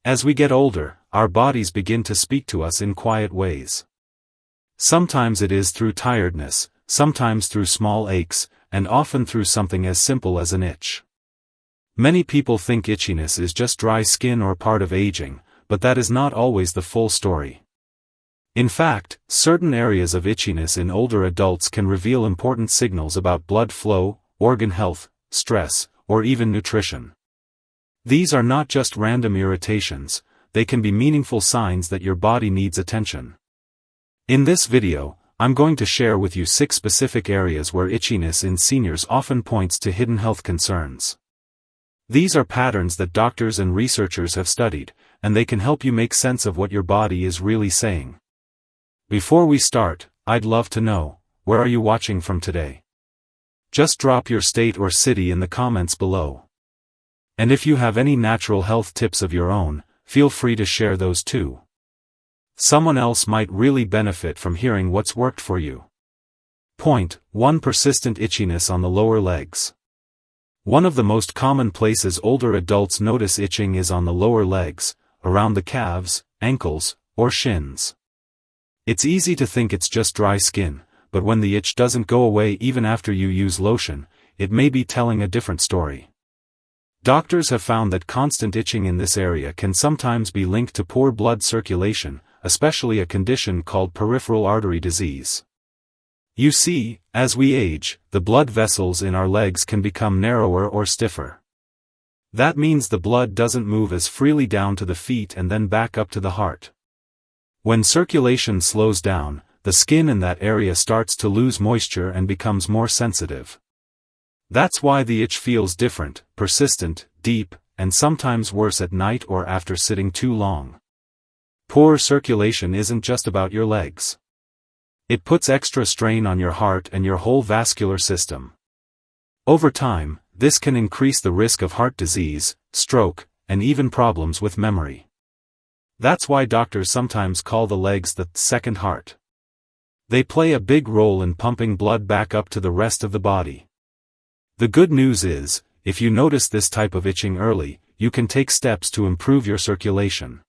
As we get older, our bodies begin to speak to us in quiet ways. Sometimes it is through tiredness, sometimes through small aches, and often through something as simple as an itch. Many people think itchiness is just dry skin or part of aging, but that is not always the full story. In fact, certain areas of itchiness in older adults can reveal important signals about blood flow, organ health, stress, or even nutrition. These are not just random irritations, they can be meaningful signs that your body needs attention. In this video, I'm going to share with you 6 specific areas where itchiness in seniors often points to hidden health concerns. These are patterns that doctors and researchers have studied, and they can help you make sense of what your body is really saying. Before we start, I'd love to know, where are you watching from today? Just drop your state or city in the comments below. And if you have any natural health tips of your own, feel free to share those too. Someone else might really benefit from hearing what's worked for you. Point 1. Persistent itchiness on the lower legs. One of the most common places older adults notice itching is on the lower legs, around the calves, ankles, or shins. It's easy to think it's just dry skin, but when the itch doesn't go away even after you use lotion, it may be telling a different story. Doctors have found that constant itching in this area can sometimes be linked to poor blood circulation, especially a condition called peripheral artery disease. You see, as we age, the blood vessels in our legs can become narrower or stiffer. That means the blood doesn't move as freely down to the feet and then back up to the heart. When circulation slows down, the skin in that area starts to lose moisture and becomes more sensitive. That's why the itch feels different, persistent, deep, and sometimes worse at night or after sitting too long. Poor circulation isn't just about your legs. It puts extra strain on your heart and your whole vascular system. Over time, this can increase the risk of heart disease, stroke, and even problems with memory. That's why doctors sometimes call the legs the second heart. They play a big role in pumping blood back up to the rest of the body. The good news is, if you notice this type of itching early, you can take steps to improve your circulation.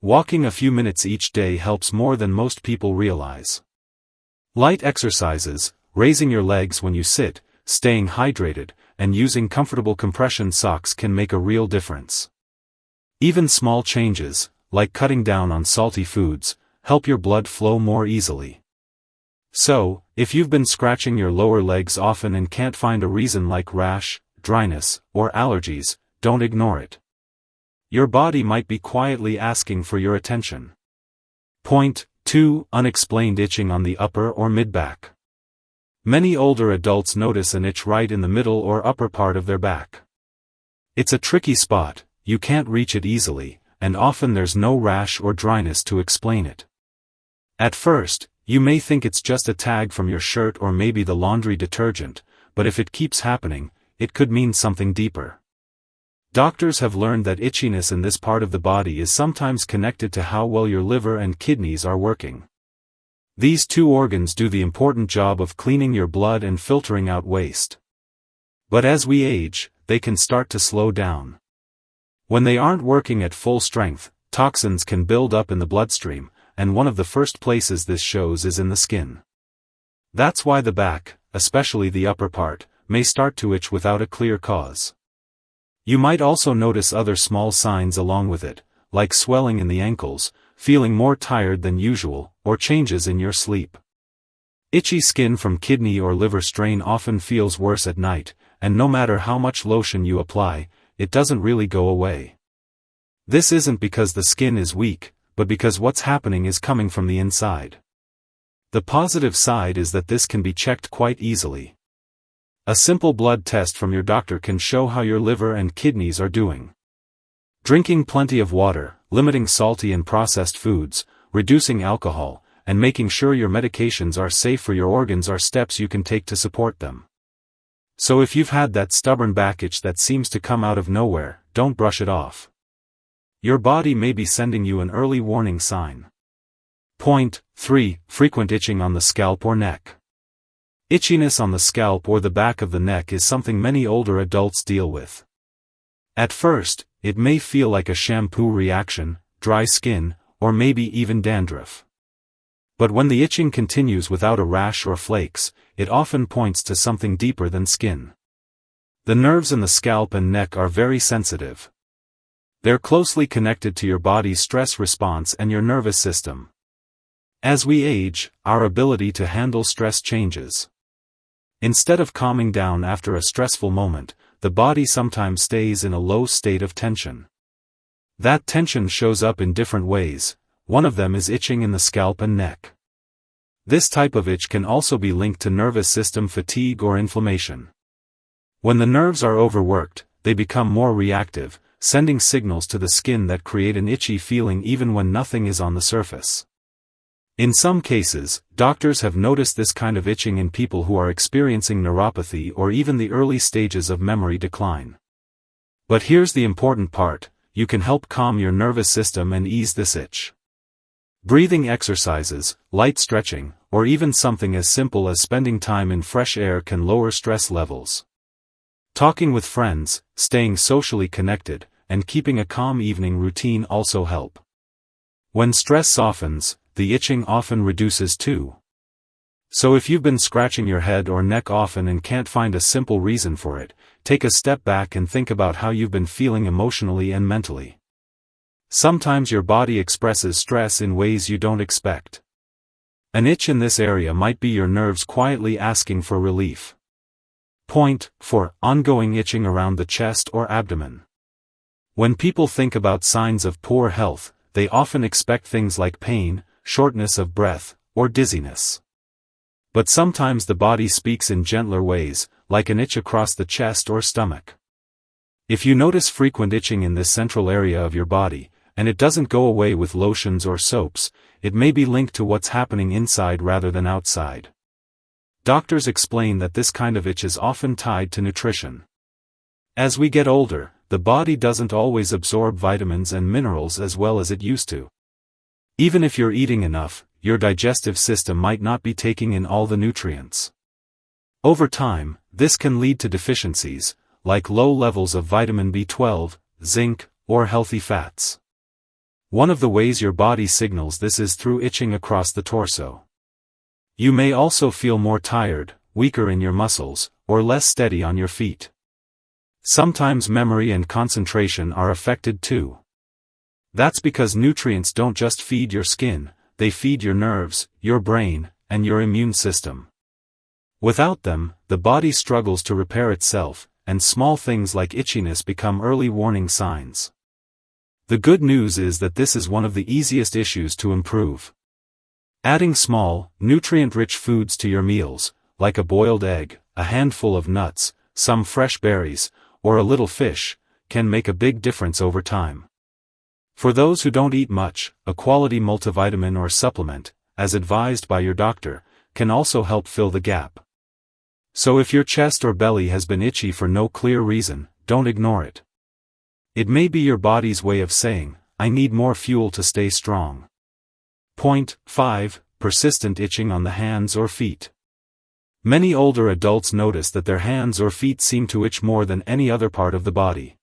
Walking a few minutes each day helps more than most people realize. Light exercises, raising your legs when you sit, staying hydrated, and using comfortable compression socks can make a real difference. Even small changes, like cutting down on salty foods, help your blood flow more easily. So, if you've been scratching your lower legs often and can't find a reason like rash, dryness, or allergies, don't ignore it. Your body might be quietly asking for your attention. Point 2. Unexplained itching on the upper or mid-back. Many older adults notice an itch right in the middle or upper part of their back. It's a tricky spot, you can't reach it easily, and often there's no rash or dryness to explain it. At first, you may think it's just a tag from your shirt or maybe the laundry detergent, but if it keeps happening, it could mean something deeper. Doctors have learned that itchiness in this part of the body is sometimes connected to how well your liver and kidneys are working. These two organs do the important job of cleaning your blood and filtering out waste. But as we age, they can start to slow down. When they aren't working at full strength, toxins can build up in the bloodstream, and one of the first places this shows is in the skin. That's why the back, especially the upper part, may start to itch without a clear cause. You might also notice other small signs along with it, like swelling in the ankles, feeling more tired than usual, or changes in your sleep. Itchy skin from kidney or liver strain often feels worse at night, and no matter how much lotion you apply, it doesn't really go away. This isn't because the skin is weak, but because what's happening is coming from the inside. The positive side is that this can be checked quite easily. A simple blood test from your doctor can show how your liver and kidneys are doing. Drinking plenty of water, limiting salty and processed foods, reducing alcohol, and making sure your medications are safe for your organs are steps you can take to support them. So if you've had that stubborn back itch that seems to come out of nowhere, don't brush it off. Your body may be sending you an early warning sign. Point 3. Frequent itching on the scalp or neck. Itchiness on the scalp or the back of the neck is something many older adults deal with. At first, it may feel like a shampoo reaction, dry skin, or maybe even dandruff. But when the itching continues without a rash or flakes, it often points to something deeper than skin. The nerves in the scalp and neck are very sensitive. They're closely connected to your body's stress response and your nervous system. As we age, our ability to handle stress changes. Instead of calming down after a stressful moment, the body sometimes stays in a low state of tension. That tension shows up in different ways. One of them is itching in the scalp and neck. This type of itch can also be linked to nervous system fatigue or inflammation. When the nerves are overworked, they become more reactive, sending signals to the skin that create an itchy feeling even when nothing is on the surface. In some cases, doctors have noticed this kind of itching in people who are experiencing neuropathy or even the early stages of memory decline. But here's the important part: you can help calm your nervous system and ease this itch. Breathing exercises, light stretching, or even something as simple as spending time in fresh air can lower stress levels. Talking with friends, staying socially connected, and keeping a calm evening routine also help. When stress softens, the itching often reduces too. So if you've been scratching your head or neck often and can't find a simple reason for it, take a step back and think about how you've been feeling emotionally and mentally. Sometimes your body expresses stress in ways you don't expect. An itch in this area might be your nerves quietly asking for relief. Point 4. Ongoing itching around the chest or abdomen. When people think about signs of poor health, they often expect things like pain, shortness of breath, or dizziness. But sometimes the body speaks in gentler ways, like an itch across the chest or stomach. If you notice frequent itching in this central area of your body, and it doesn't go away with lotions or soaps, it may be linked to what's happening inside rather than outside. Doctors explain that this kind of itch is often tied to nutrition. As we get older, the body doesn't always absorb vitamins and minerals as well as it used to. Even if you're eating enough, your digestive system might not be taking in all the nutrients. Over time, this can lead to deficiencies, like low levels of vitamin B12, zinc, or healthy fats. One of the ways your body signals this is through itching across the torso. You may also feel more tired, weaker in your muscles, or less steady on your feet. Sometimes memory and concentration are affected too. That's because nutrients don't just feed your skin, they feed your nerves, your brain, and your immune system. Without them, the body struggles to repair itself, and small things like itchiness become early warning signs. The good news is that this is one of the easiest issues to improve. Adding small, nutrient-rich foods to your meals, like a boiled egg, a handful of nuts, some fresh berries, or a little fish, can make a big difference over time. For those who don't eat much, a quality multivitamin or supplement, as advised by your doctor, can also help fill the gap. So if your chest or belly has been itchy for no clear reason, don't ignore it. It may be your body's way of saying, "I need more fuel to stay strong." Point 5. Persistent itching on the hands or feet. Many older adults notice that their hands or feet seem to itch more than any other part of the body.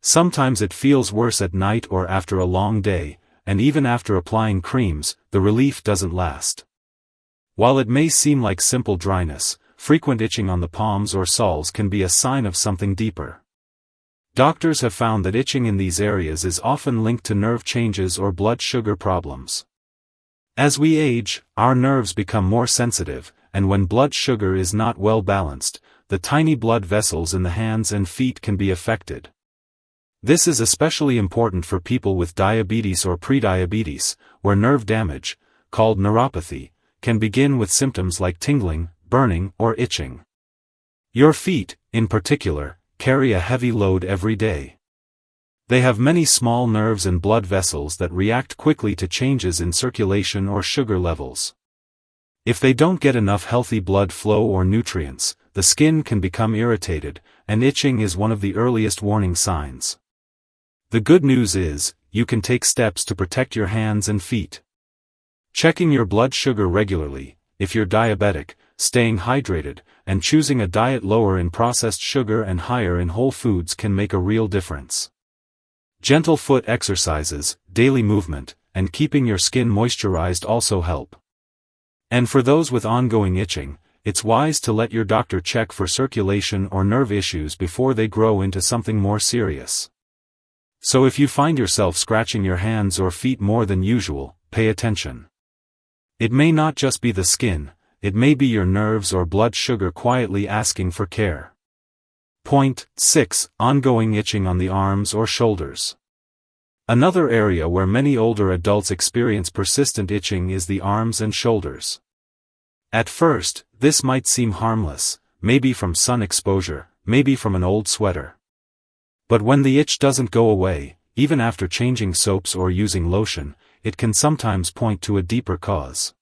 Sometimes it feels worse at night or after a long day, and even after applying creams, the relief doesn't last. While it may seem like simple dryness, frequent itching on the palms or soles can be a sign of something deeper. Doctors have found that itching in these areas is often linked to nerve changes or blood sugar problems. As we age, our nerves become more sensitive, and when blood sugar is not well balanced, the tiny blood vessels in the hands and feet can be affected. This is especially important for people with diabetes or prediabetes, where nerve damage, called neuropathy, can begin with symptoms like tingling, burning, or itching. Your feet, in particular, carry a heavy load every day. They have many small nerves and blood vessels that react quickly to changes in circulation or sugar levels. If they don't get enough healthy blood flow or nutrients, the skin can become irritated, and itching is one of the earliest warning signs. The good news is, you can take steps to protect your hands and feet. Checking your blood sugar regularly, if you're diabetic, staying hydrated, and choosing a diet lower in processed sugar and higher in whole foods can make a real difference. Gentle foot exercises, daily movement, and keeping your skin moisturized also help. And for those with ongoing itching, it's wise to let your doctor check for circulation or nerve issues before they grow into something more serious. So if you find yourself scratching your hands or feet more than usual, pay attention. It may not just be the skin, it may be your nerves or blood sugar quietly asking for care. Point 6. Ongoing itching on the arms or shoulders. Another area where many older adults experience persistent itching is the arms and shoulders. At first, this might seem harmless, maybe from sun exposure, maybe from an old sweater. But when the itch doesn't go away, even after changing soaps or using lotion, it can sometimes point to a deeper cause.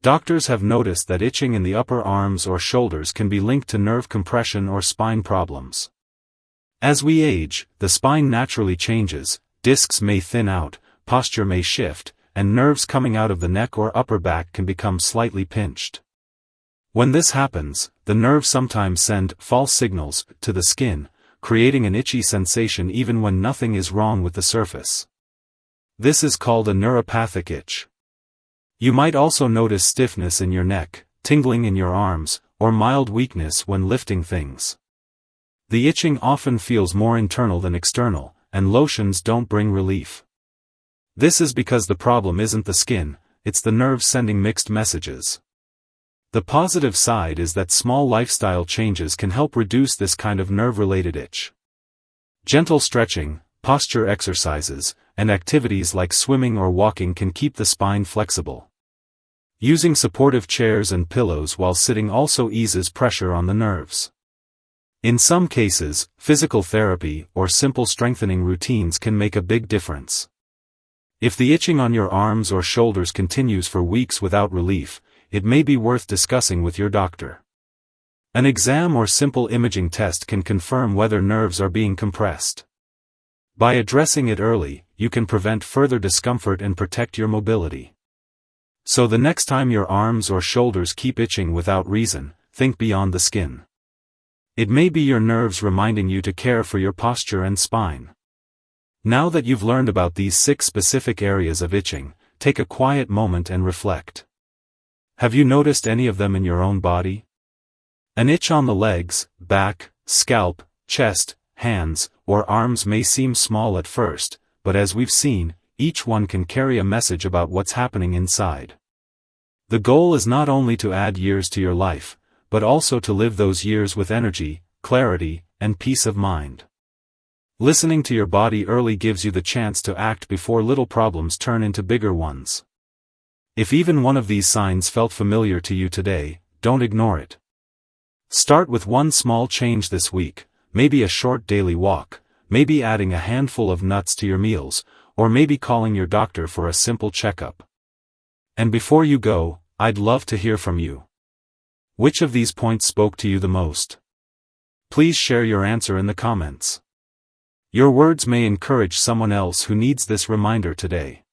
Doctors have noticed that itching in the upper arms or shoulders can be linked to nerve compression or spine problems. As we age, the spine naturally changes, discs may thin out, posture may shift, and nerves coming out of the neck or upper back can become slightly pinched. When this happens, the nerves sometimes send false signals to the skin, creating an itchy sensation even when nothing is wrong with the surface. This is called a neuropathic itch. You might also notice stiffness in your neck, tingling in your arms, or mild weakness when lifting things. The itching often feels more internal than external, and lotions don't bring relief. This is because the problem isn't the skin, it's the nerves sending mixed messages. The positive side is that small lifestyle changes can help reduce this kind of nerve-related itch. Gentle stretching, posture exercises, and activities like swimming or walking can keep the spine flexible. Using supportive chairs and pillows while sitting also eases pressure on the nerves. In some cases, physical therapy or simple strengthening routines can make a big difference. If the itching on your arms or shoulders continues for weeks without relief, it may be worth discussing with your doctor. An exam or simple imaging test can confirm whether nerves are being compressed. By addressing it early, you can prevent further discomfort and protect your mobility. So the next time your arms or shoulders keep itching without reason, think beyond the skin. It may be your nerves reminding you to care for your posture and spine. Now that you've learned about these 6 specific areas of itching, take a quiet moment and reflect. Have you noticed any of them in your own body? An itch on the legs, back, scalp, chest, hands, or arms may seem small at first, but as we've seen, each one can carry a message about what's happening inside. The goal is not only to add years to your life, but also to live those years with energy, clarity, and peace of mind. Listening to your body early gives you the chance to act before little problems turn into bigger ones. If even one of these signs felt familiar to you today, don't ignore it. Start with one small change this week, maybe a short daily walk, maybe adding a handful of nuts to your meals, or maybe calling your doctor for a simple checkup. And before you go, I'd love to hear from you. Which of these points spoke to you the most? Please share your answer in the comments. Your words may encourage someone else who needs this reminder today.